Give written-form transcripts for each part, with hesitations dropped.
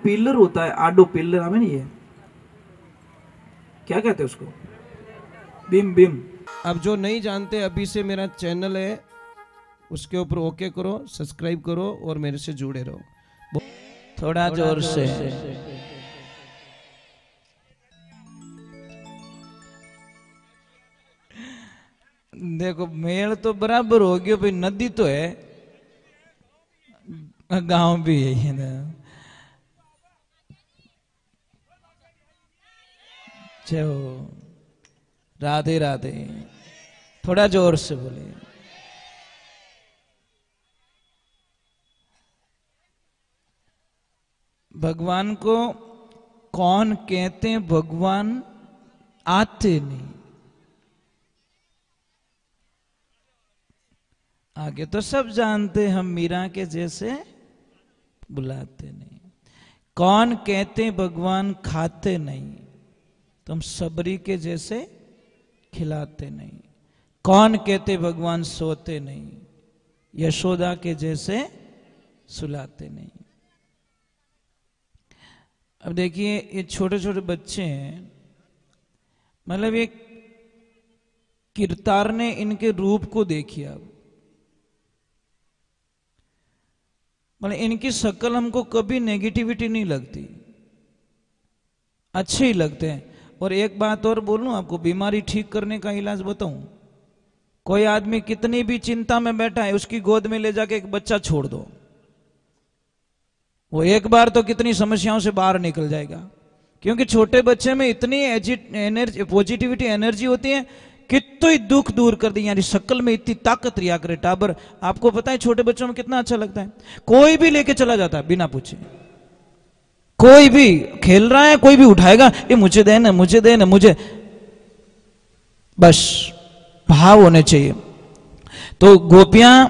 Pillar होता है, आडो pillar हमें नहीं है, क्या कहते हैं उसको, बीम बीम। अब जो नहीं जानते, अभी से मेरा चैनल है उसके ऊपर ओके करो, सब्सक्राइब करो और मेरे से जुड़े रहो। थोड़ा जोर से। देखो मेल तो बराबर हो गया भाई, नदी तो है, गांव भी है ना। चलो राधे राधे, थोड़ा जोर से बोले। भगवान को कौन कहते हैं? भगवान आते नहीं, आगे तो सब जानते, हम मीरा के जैसे बुलाते नहीं। कौन कहते हैं भगवान खाते नहीं, तुम सबरी के जैसे खिलाते नहीं। कौन कहते भगवान सोते नहीं, यशोदा के जैसे सुलाते नहीं। अब देखिए ये छोटे छोटे बच्चे हैं, मतलब एक किरतार ने इनके रूप को देखिए। अब मतलब इनकी शक्ल हमको कभी नेगेटिविटी नहीं लगती, अच्छे ही लगते हैं। और एक बात और बोलूं आपको, बीमारी ठीक करने का इलाज बताऊं, कोई आदमी कितनी भी चिंता में बैठा है, उसकी गोद में ले जाके एक बच्चा छोड़ दो, वो एक बार तो कितनी समस्याओं से बाहर निकल जाएगा। क्योंकि छोटे बच्चे में इतनी एनर्जी, पॉजिटिविटी एनर्जी होती है, कितने ही दुख दूर कर दी। यानी शक्ल में इतनी ताकत रिया करे टाबर। आपको पता है छोटे बच्चों में कितना अच्छा लगता है, कोई भी लेके चला जाता है बिना पूछे। कोई भी खेल रहा है, कोई भी उठाएगा, ये मुझे दे ना, मुझे दे ना, मुझे, बस भाव होने चाहिए। तो गोपियां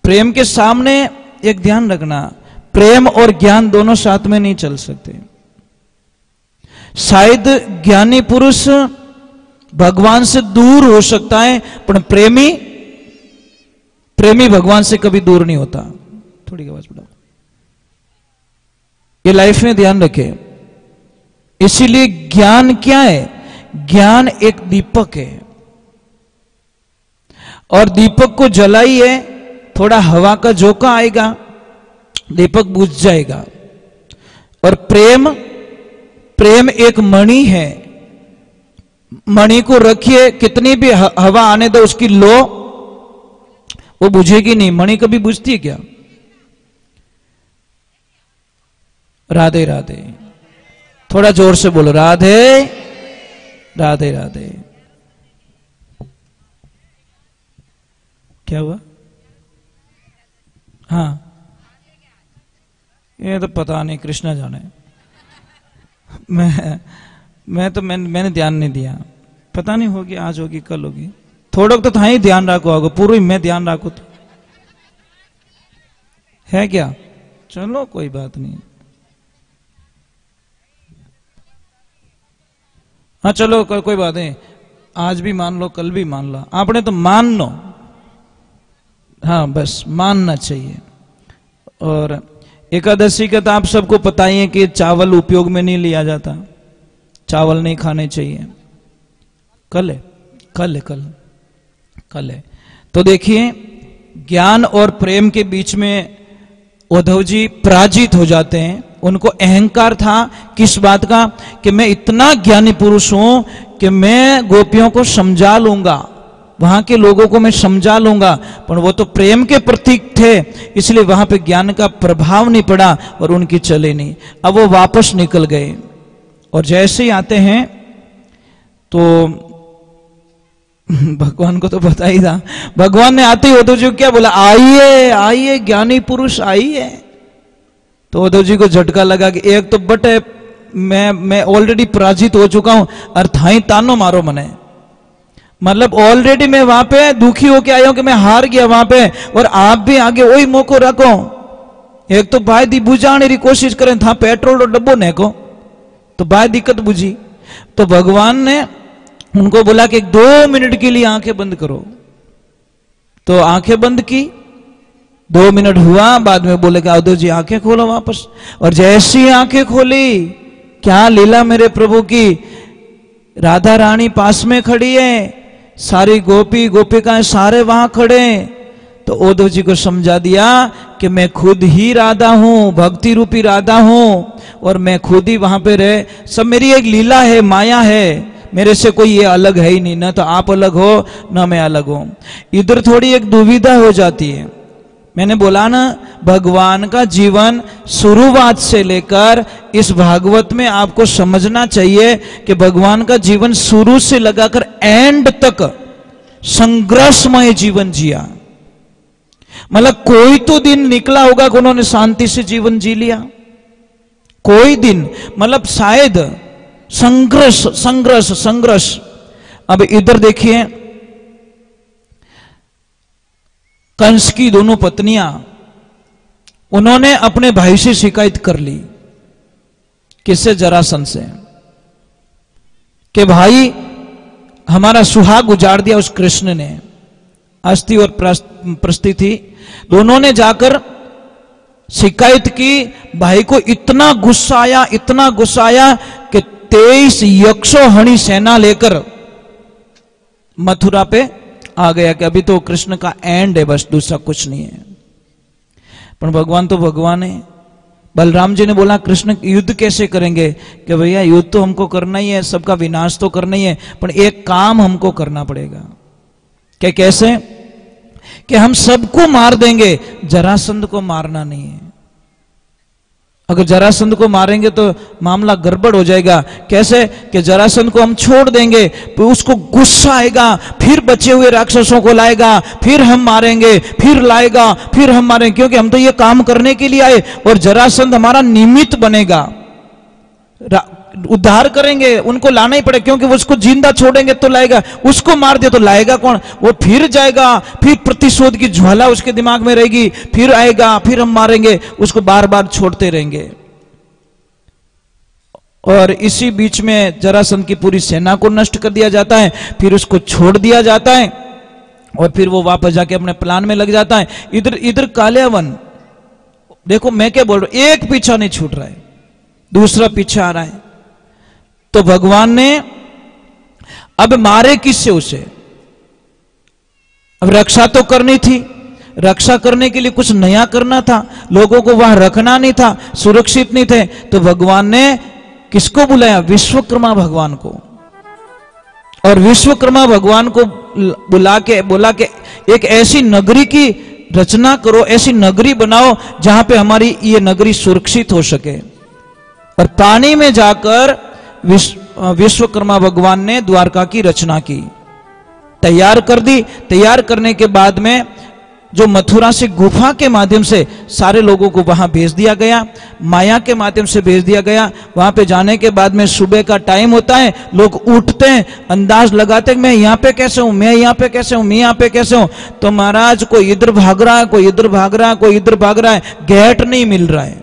प्रेम के सामने एक ध्यान रखना, प्रेम और ज्ञान दोनों साथ में नहीं चल सकते। शायद ज्ञानी पुरुष भगवान से दूर हो सकता है, पर प्रेमी भगवान से कभी दूर नहीं होता। थोड़ी आवाज बढ़ाओ, ये लाइफ में ध्यान रखें। इसीलिए ज्ञान क्या है? ज्ञान एक दीपक है, और दीपक को जलाइए, थोड़ा हवा का झोंका आएगा, दीपक बुझ जाएगा। और प्रेम एक मणि है, मणि को रखिए, कितनी भी हवा आने दो, उसकी लो वो बुझेगी नहीं। मणि कभी बुझती है क्या? राधे राधे, थोड़ा जोर से बोलो, राधे राधे राधे। क्या हुआ? हाँ, ये तो पता नहीं, कृष्णा जाने। मैंने ध्यान नहीं दिया, पता नहीं होगी, आज होगी कल होगी। थोड़ा तो था ही ध्यान रखो, आगो पूरा मैं ध्यान रखो तो है क्या? चलो कोई बात नहीं। हाँ चलो कोई बात नहीं, आज भी मान लो, कल भी मान लो, आपने तो मान लो। हाँ बस मानना चाहिए। और एकादशी का तो आप सबको पता ही है कि चावल उपयोग में नहीं लिया जाता, चावल नहीं खाने चाहिए। कल है, कल है, कल है। तो देखिए ज्ञान और प्रेम के बीच में उद्धव जी पराजित हो जाते हैं। उनको अहंकार था किस बात का? कि मैं इतना ज्ञानी पुरुष हूं कि मैं गोपियों को समझा लूंगा, वहां के लोगों को मैं समझा लूंगा। पर वो तो प्रेम के प्रतीक थे, इसलिए वहां पे ज्ञान का प्रभाव नहीं पड़ा और उनकी चले नहीं। अब वो वापस निकल गए, और जैसे ही आते हैं तो भगवान को तो पता ही था, भगवान ने आते ही उद्धव जी को क्या बोला? आइए आइए ज्ञानी पुरुष आइए। तो उद्धव जी को झटका लगा कि एक तो बट है, मैं ऑलरेडी पराजित हो चुका हूं, और थाई तानो मारो मने, मतलब ऑलरेडी मैं वहां पे दुखी होके आया हूं कि मैं हार गया वहां पे, और आप भी आगे वही मौको रखो। एक तो भाई दी बुझाने की कोशिश करें, था पेट्रोल और डब्बो ने को तो भाई दिक्कत बुझी। तो भगवान ने उनको बोला कि 2 मिनट के लिए आंखें बंद करो। तो आंखें बंद की, 2 मिनट हुआ, बाद में बोले कि उद्धव जी आंखें खोलो वापस। और जैसी आंखें खोली, क्या लीला मेरे प्रभु की, राधा रानी पास में खड़ी है, सारी गोपी गोपिकाएं सारे वहां खड़े। तो उद्धव जी को समझा दिया कि मैं खुद ही राधा हूं, भक्ति रूपी राधा हूं, और मैं खुद ही वहां पे रहे, सब मेरी एक लीला है, माया है, मेरे से कोई ये अलग है ही नहीं, ना तो आप अलग हो ना मैं अलग हूं। इधर थोड़ी एक दुविधा हो जाती है। मैंने बोला ना, भगवान का जीवन शुरुआत से लेकर इस भागवत में आपको समझना चाहिए कि भगवान का जीवन शुरू से लगाकर एंड तक संघर्षमय जीवन जिया। मतलब कोई तो दिन निकला होगा कि उन्होंने शांति से जीवन जी लिया, कोई दिन, मतलब शायद संघर्ष संघर्ष संघर्ष। अब इधर देखिए, कंस की दोनों पत्नियां, उन्होंने अपने भाई से शिकायत कर ली, किससे, जरासंध से, कि भाई हमारा सुहाग उजाड़ दिया उस कृष्ण ने। अस्थि और प्रस्ति थी, दोनों ने जाकर शिकायत की। भाई को इतना गुस्सा आया, इतना गुस्सा आया कि 23 यक्षोहणी सेना लेकर मथुरा पे आ गया कि अभी तो कृष्ण का एंड है, बस दूसरा कुछ नहीं है। पर भगवान तो भगवान है। बलराम जी ने बोला कृष्ण युद्ध कैसे करेंगे, कि भैया युद्ध तो हमको करना ही है, सबका विनाश तो करना ही है, पर एक काम हमको करना पड़ेगा। क्या, कैसे, कि हम सबको मार देंगे, जरासंध को मारना नहीं है। अगर जरासंध को मारेंगे तो मामला गड़बड़ हो जाएगा। कैसे, कि जरासंध को हम छोड़ देंगे तो उसको गुस्सा आएगा, फिर बचे हुए राक्षसों को लाएगा, फिर हम मारेंगे, फिर लाएगा, फिर हम मारेंगे, क्योंकि हम तो ये काम करने के लिए आए, और जरासंध हमारा निमित्त बनेगा, उद्धार करेंगे, उनको लाना ही पड़ेगा, क्योंकि वो उसको जिंदा छोड़ेंगे तो लाएगा, उसको मार दे तो लाएगा कौन, वो फिर जाएगा, फिर प्रतिशोध की ज्वाला उसके दिमाग में रहेगी, फिर आएगा, फिर हम मारेंगे, उसको बार बार छोड़ते रहेंगे। और इसी बीच में जरासंध की पूरी सेना को नष्ट कर दिया जाता है, फिर उसको छोड़ दिया जाता है, और फिर वो वापस जाके अपने प्लान में लग जाता है। इधर इधर कालियावन, देखो मैं क्या बोल रहा हूं, एक पीछा नहीं छूट रहा है, दूसरा पीछे आ रहा है। तो भगवान ने अब मारे किससे उसे, अब रक्षा तो करनी थी, रक्षा करने के लिए कुछ नया करना था, लोगों को वहां रखना नहीं था, सुरक्षित नहीं थे। तो भगवान ने किसको बुलाया, विश्वकर्मा भगवान को। और विश्वकर्मा भगवान को बुला के बोला कि एक ऐसी नगरी की रचना करो, ऐसी नगरी बनाओ जहां पे हमारी ये नगरी सुरक्षित हो सके। और पानी में जाकर विश्वकर्मा भगवान ने द्वारका की रचना की, तैयार कर दी। तैयार करने के बाद में जो मथुरा से गुफा के माध्यम से सारे लोगों को वहां भेज दिया गया, माया के माध्यम से भेज दिया गया। वहां पे जाने के बाद में सुबह का टाइम होता है, लोग उठते हैं, अंदाज लगाते हैं मैं यहां पे कैसे हूं, मैं यहां पे कैसे हूं, मैं यहां पे कैसे हूं। तो महाराज कोई इधर भाग रहा है, कोई इधर भाग रहा है, कोई इधर भाग रहा है, गेट नहीं मिल रहा है।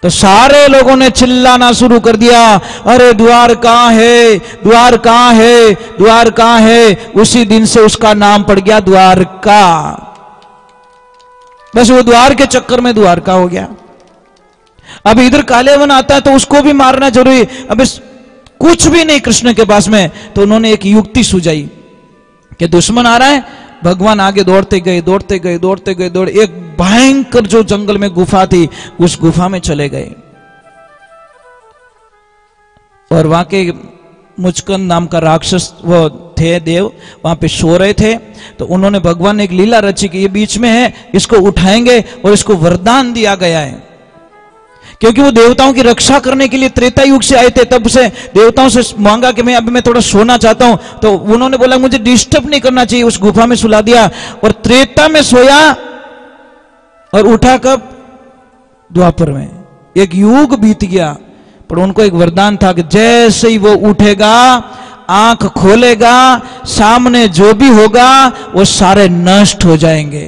तो सारे लोगों ने चिल्लाना शुरू कर दिया, अरे द्वार कहां है, द्वार कहां है, द्वार कहां है। उसी दिन से उसका नाम पड़ गया द्वारका। बस वो द्वार के चक्कर में द्वारका हो गया। अब इधर कालियावन आता है तो उसको भी मारना जरूरी। अब कुछ भी नहीं कृष्ण के पास में, तो उन्होंने एक युक्ति सुझाई कि दुश्मन आ रहा है, भगवान आगे दौड़ते गए, दौड़ते गए, दौड़ते गए, दौड़, एक भयंकर जो जंगल में गुफा थी उस गुफा में चले गए। और वहां के मुचकंद नाम का राक्षस वो थे देव, वहां पे सो रहे थे। तो उन्होंने, भगवान ने एक लीला रची कि ये बीच में है, इसको उठाएंगे, और इसको वरदान दिया गया है, क्योंकि वो देवताओं की रक्षा करने के लिए त्रेता युग से आए थे। तब से देवताओं से मांगा कि मैं थोड़ा सोना चाहता हूं। तो उन्होंने बोला मुझे डिस्टर्ब नहीं करना चाहिए, उस गुफा में सुला दिया और त्रेता में सोया, और उठा कब, द्वापर में। एक युग बीत गया, पर उनको एक वरदान था कि जैसे ही वो उठेगा, आंख खोलेगा, सामने जो भी होगा वो सारे नष्ट हो जाएंगे,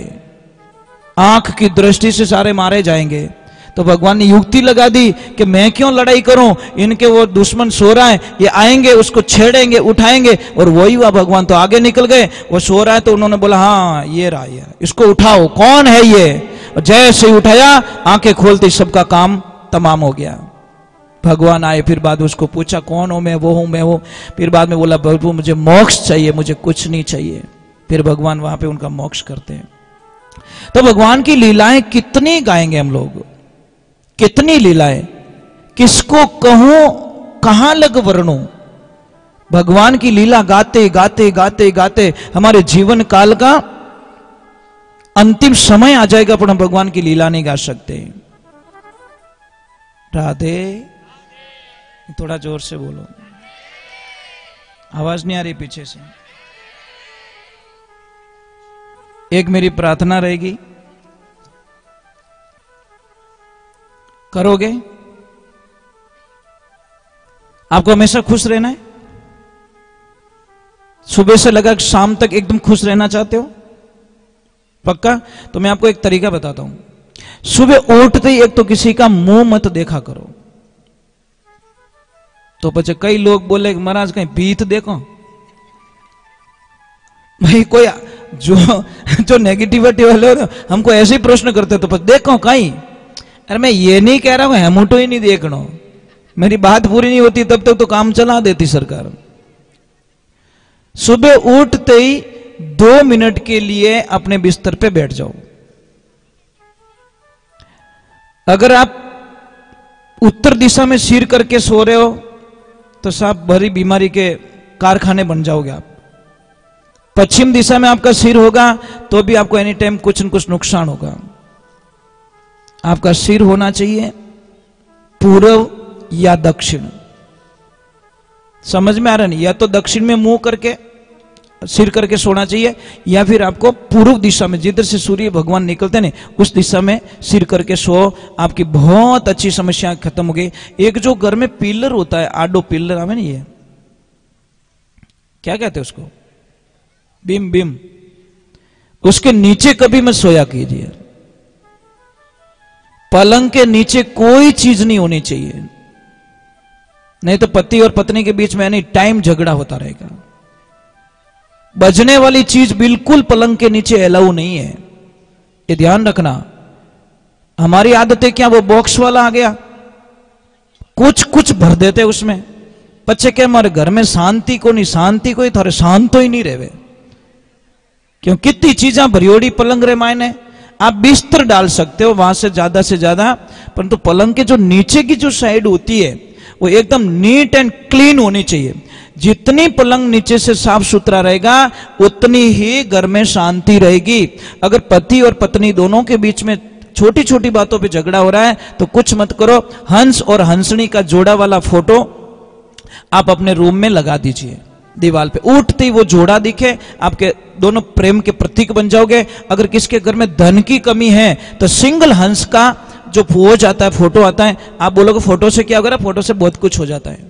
आंख की दृष्टि से सारे मारे जाएंगे। तो भगवान ने युक्ति लगा दी कि मैं क्यों लड़ाई करूं, इनके वो दुश्मन सो रहा है, ये आएंगे उसको छेड़ेंगे उठाएंगे, और वही हुआ। भगवान तो आगे निकल गए, वो सो रहा है तो उन्होंने बोला हाँ ये रहा, ये इसको उठाओ, कौन है ये, और जैसे ही उठाया आंखें खोलते सबका काम तमाम हो गया। भगवान आए, फिर बाद में उसको पूछा कौन हो, मैं वो हूं, मैं वो, फिर बाद में बोला प्रभु मुझे मोक्ष चाहिए, मुझे कुछ नहीं चाहिए। फिर भगवान वहां पे उनका मोक्ष करते हैं। तो भगवान की लीलाएं कितनी गाएंगे हम लोग, कितनी लीलाएं, किसको कहूं कहां लग वर्णूं। भगवान की लीला गाते गाते गाते गाते हमारे जीवन काल का अंतिम समय आ जाएगा, पर हम भगवान की लीला नहीं गा सकते। राधे, थोड़ा जोर से बोलो, आवाज नहीं आ रही पीछे से। एक मेरी प्रार्थना रहेगी, करोगे? आपको हमेशा खुश रहना है? सुबह से लगा शाम तक एकदम खुश रहना चाहते हो? पक्का? तो मैं आपको एक तरीका बताता हूं। सुबह उठते ही एक तो किसी का मुंह मत देखा करो। तो बच्चे कई लोग बोले महाराज कहीं भीत देखो, भाई कोई जो नेगेटिविटी वाले हो हमको ऐसे ही प्रश्न करते तो देखो कहीं। अरे मैं ये नहीं कह रहा हूं हेमुटो ही नहीं देखना, मेरी बात पूरी नहीं होती तब तक तो काम चला देती सरकार। सुबह उठते ही 2 मिनट के लिए अपने बिस्तर पे बैठ जाओ। अगर आप उत्तर दिशा में सिर करके सो रहे हो तो साहब बड़ी बीमारी के कारखाने बन जाओगे आप। पश्चिम दिशा में आपका सिर होगा तो भी आपको एनी टाइम कुछ न कुछ नुकसान होगा। आपका सिर होना चाहिए पूर्व या दक्षिण। समझ में आ रहा नहीं? या तो दक्षिण में मुंह करके सिर करके सोना चाहिए, या फिर आपको पूर्व दिशा में जिधर से सूर्य भगवान निकलते हैं उस दिशा में सिर करके सो। आपकी बहुत अच्छी समस्या खत्म हो गई। एक जो घर में पिलर होता है, आडो पिलर हमें नहीं, ये क्या कहते हैं उसको, बिम, उसके नीचे कभी मत सोया कीजिए। पलंग के नीचे कोई चीज नहीं होनी चाहिए, नहीं तो पति और पत्नी के बीच में एनी टाइम झगड़ा होता रहेगा। बजने वाली चीज बिल्कुल पलंग के नीचे अलाउ नहीं है, ये ध्यान रखना। हमारी आदतें क्या, वो बॉक्स वाला आ गया, कुछ भर देते उसमें। बच्चे क्या हमारे घर में शांति को नहीं, शांति को ही थारे शांत ही नहीं रहे, क्यों कितनी चीजें भरियोड़ी पलंग रे मायने। आप बिस्तर डाल सकते हो वहां से ज्यादा, परंतु पलंग के जो नीचे की जो साइड होती है वो एकदम नीट एंड क्लीन होनी चाहिए। जितनी पलंग नीचे से साफ सुथरा रहेगा उतनी ही घर में शांति रहेगी। अगर पति और पत्नी दोनों के बीच में छोटी छोटी बातों पे झगड़ा हो रहा है तो कुछ मत करो, हंस और हंसनी का जोड़ा वाला फोटो आप अपने रूम में लगा दीजिए दीवार पे। उठते ही वो जोड़ा दिखे, आपके दोनों प्रेम के प्रतीक बन जाओगे। अगर किसके घर में धन की कमी है तो सिंगल हंस का जो पोज आता है, फोटो आता है, आप बोलोगे फोटो से क्या होगा? फोटो से बहुत कुछ हो जाता है,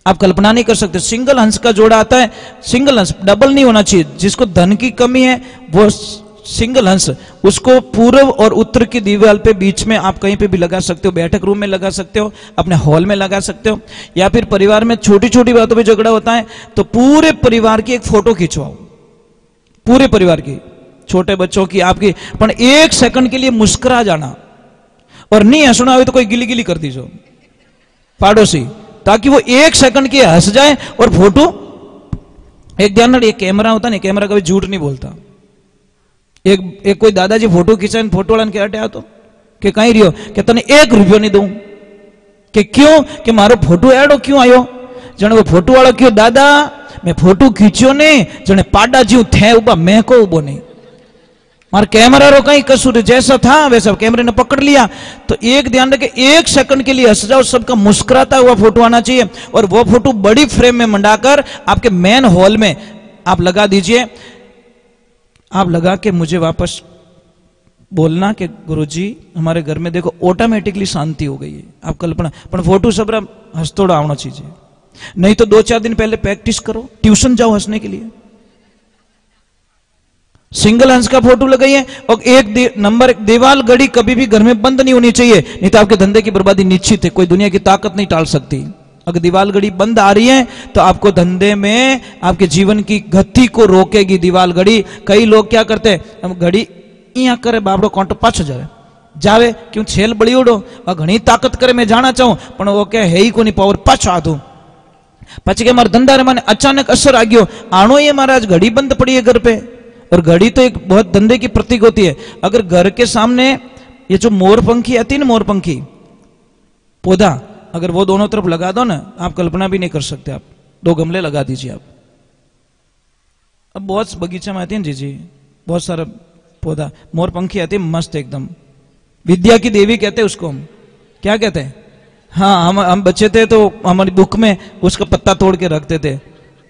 आप कल्पना नहीं कर सकते। सिंगल हंस का जोड़ा आता है, सिंगल हंस, डबल नहीं होना चाहिए। जिसको धन की कमी है वो सिंगल हंस, उसको पूर्व और उत्तर की दीवार पे बीच में आप कहीं पे भी लगा सकते हो, बैठक रूम में लगा सकते हो, अपने हॉल में लगा सकते हो, या फिर परिवार में छोटी छोटी बातों पे झगड़ा होता है तो पूरे परिवार की एक फोटो खिंचवाओ, पूरे परिवार की, छोटे बच्चों की, आपकी, पर 1 सेकंड के लिए मुस्कुरा जाना, और नहीं हंसना हो तो कोई गिली गिली कर दीजिए पाड़ोसी, ताकि वो 1 सेकंड के हंस जाए और फोटो। एक ध्यान रखिए, कैमरा होता नहीं, कैमरा कभी झूठ नहीं बोलता। एक कोई दादाजी फोटो खींचा, फोटो वाला के हटे तो कि कहीं रियो कि तने 1 रुपयो नहीं दूं, कि क्यों, कि मारो फोटो एडो क्यों आयो, जने वो फोटो वाला क्यों, दादा मैं फोटो खींचो ने जने पाडा जीव थे उबा, मैं को उबो नहीं, मार कैमरा रो कहीं कसूर, जैसा था वैसा कैमरे ने पकड़ लिया। तो एक ध्यान रखे, 1 सेकंड के लिए हंस जाओ, सबका मुस्कुराता हुआ फोटो आना चाहिए, और वो फोटो बड़ी फ्रेम में मंडाकर आपके मेन हॉल में आप लगा दीजिए। आप लगा के मुझे वापस बोलना कि गुरुजी हमारे घर में देखो ऑटोमेटिकली शांति हो गई है। आप कल्पना, पर फोटो सब हंसतोड़ा आना चाहिए, नहीं तो 2-4 दिन पहले प्रैक्टिस करो, ट्यूशन जाओ हंसने के लिए। सिंगल हंस का फोटो लगाइए। और नंबर एक, दीवाल घड़ी कभी भी घर में बंद नहीं होनी चाहिए, नहीं तो आपके धंधे की बर्बादी निश्चित है, कोई दुनिया की ताकत नहीं टाल सकती। अगर दीवाल घड़ी बंद आ रही है तो आपको धंधे में, आपके जीवन की गति को रोकेगी दीवाल घड़ी। कई लोग क्या करते हैं, हम घड़ी यहाँ करे बाबड़ो कांटो पाछो जावे क्यों छेल बड़ी उड़ो और घनी ताकत करे मैं जाना चाहूं पण वो क्या है ही को नहीं पावर पाछो आधो पछी के मारे धंधा रे माने अचानक असर आ गयो आनो ये महाराज घड़ी बंद पड़ी है घर पे। और घड़ी तो एक बहुत धंधे की प्रतीक होती है। अगर घर के सामने ये जो मोरपंखी आती है ना, मोरपंखी पौधा, अगर वो दोनों तरफ लगा दो ना, आप कल्पना भी नहीं कर सकते। आप 2 गमले लगा दीजिए आप। अब बहुत बगीचा में आती है जी बहुत सारा पौधा, मोरपंखी आती है मस्त एकदम, विद्या की देवी कहते हैं उसको हम, क्या कहते हैं। हाँ, हम बच्चे थे तो हमारी बुक में उसका पत्ता तोड़ के रखते थे,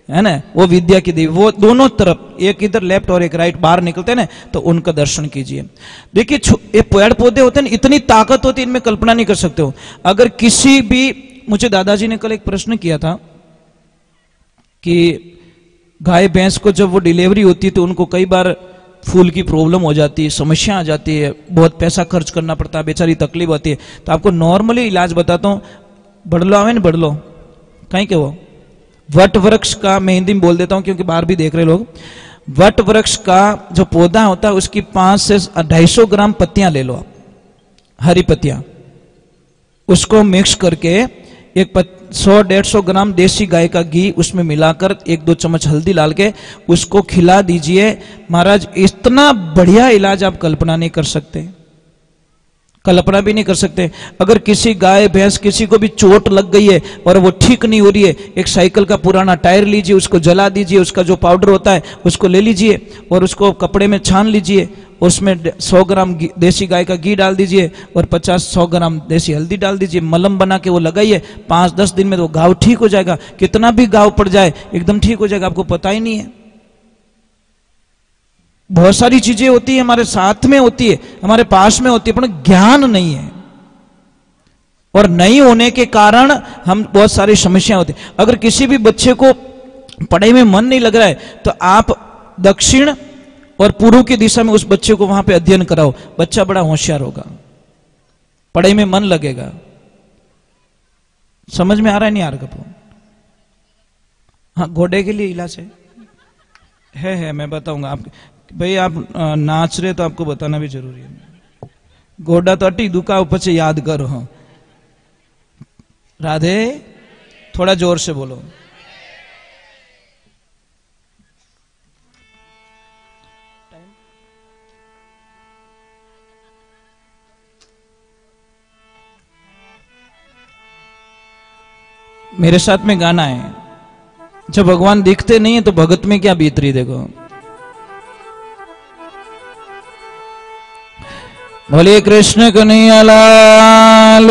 है ना, वो विद्या की देवी। वो दोनों तरफ, एक इधर लेफ्ट और एक राइट बाहर निकलते हैं ना, तो उनका दर्शन कीजिए। देखिए ये पेड़ पौधे होते हैं, इतनी ताकत होती है इनमें, कल्पना नहीं कर सकते हो। अगर किसी भी, मुझे दादाजी ने कल एक प्रश्न किया था कि गाय भैंस को जब वो डिलीवरी होती है तो उनको कई बार फूल की प्रॉब्लम हो जाती है, समस्या आ जाती है, बहुत पैसा खर्च करना पड़ता है, बेचारी तकलीफ होती है। तो आपको नॉर्मली इलाज बताता हूँ, बड़लो आवे ना, बड़लो कहीं के वो वट वृक्ष का, मैं हिंदी में बोल देता हूँ क्योंकि बाहर भी देख रहे लोग, वट वृक्ष का जो पौधा होता है उसकी 5 से 250 ग्राम पत्तियां ले लो आप, हरी पत्तियां, उसको मिक्स करके एक 100-150 ग्राम देसी गाय का घी उसमें मिलाकर 1-2 चम्मच हल्दी डाल के उसको खिला दीजिए। महाराज इतना बढ़िया इलाज आप कल्पना नहीं कर सकते, कल्पना भी नहीं कर सकते। अगर किसी गाय भैंस किसी को भी चोट लग गई है और वो ठीक नहीं हो रही है, एक साइकिल का पुराना टायर लीजिए, उसको जला दीजिए, उसका जो पाउडर होता है उसको ले लीजिए और उसको कपड़े में छान लीजिए, उसमें 100 ग्राम देसी गाय का घी डाल दीजिए और 50-100 ग्राम देसी हल्दी डाल दीजिए, मलम बना के वो लगाइए, 5-10 दिन में तो घाव ठीक हो जाएगा। कितना भी घाव पड़ जाए एकदम ठीक हो जाएगा, आपको पता ही नहीं है। बहुत सारी चीजें होती है हमारे साथ में होती है, हमारे पास में होती है, पर ज्ञान नहीं है, और नहीं होने के कारण हम बहुत सारी समस्या होती है। अगर किसी भी बच्चे को पढ़ाई में मन नहीं लग रहा है तो आप दक्षिण और पूर्व की दिशा में उस बच्चे को वहां पे अध्ययन कराओ, बच्चा बड़ा होशियार होगा, पढ़ाई में मन लगेगा। समझ में आ रहा है नहीं आ रहा कपूर? हाँ, घोड़े के लिए इलाज है मैं बताऊंगा आप भाई। आप नाच रहे तो आपको बताना भी जरूरी है। गोडा तो अटी दुका ऊपर से याद करो। हाँ राधे, थोड़ा जोर से बोलो। मेरे साथ में गाना है, जब भगवान दिखते नहीं है तो भगत में क्या बीत रही, देखो। बोलिए कृष्ण कन्हैया लाल।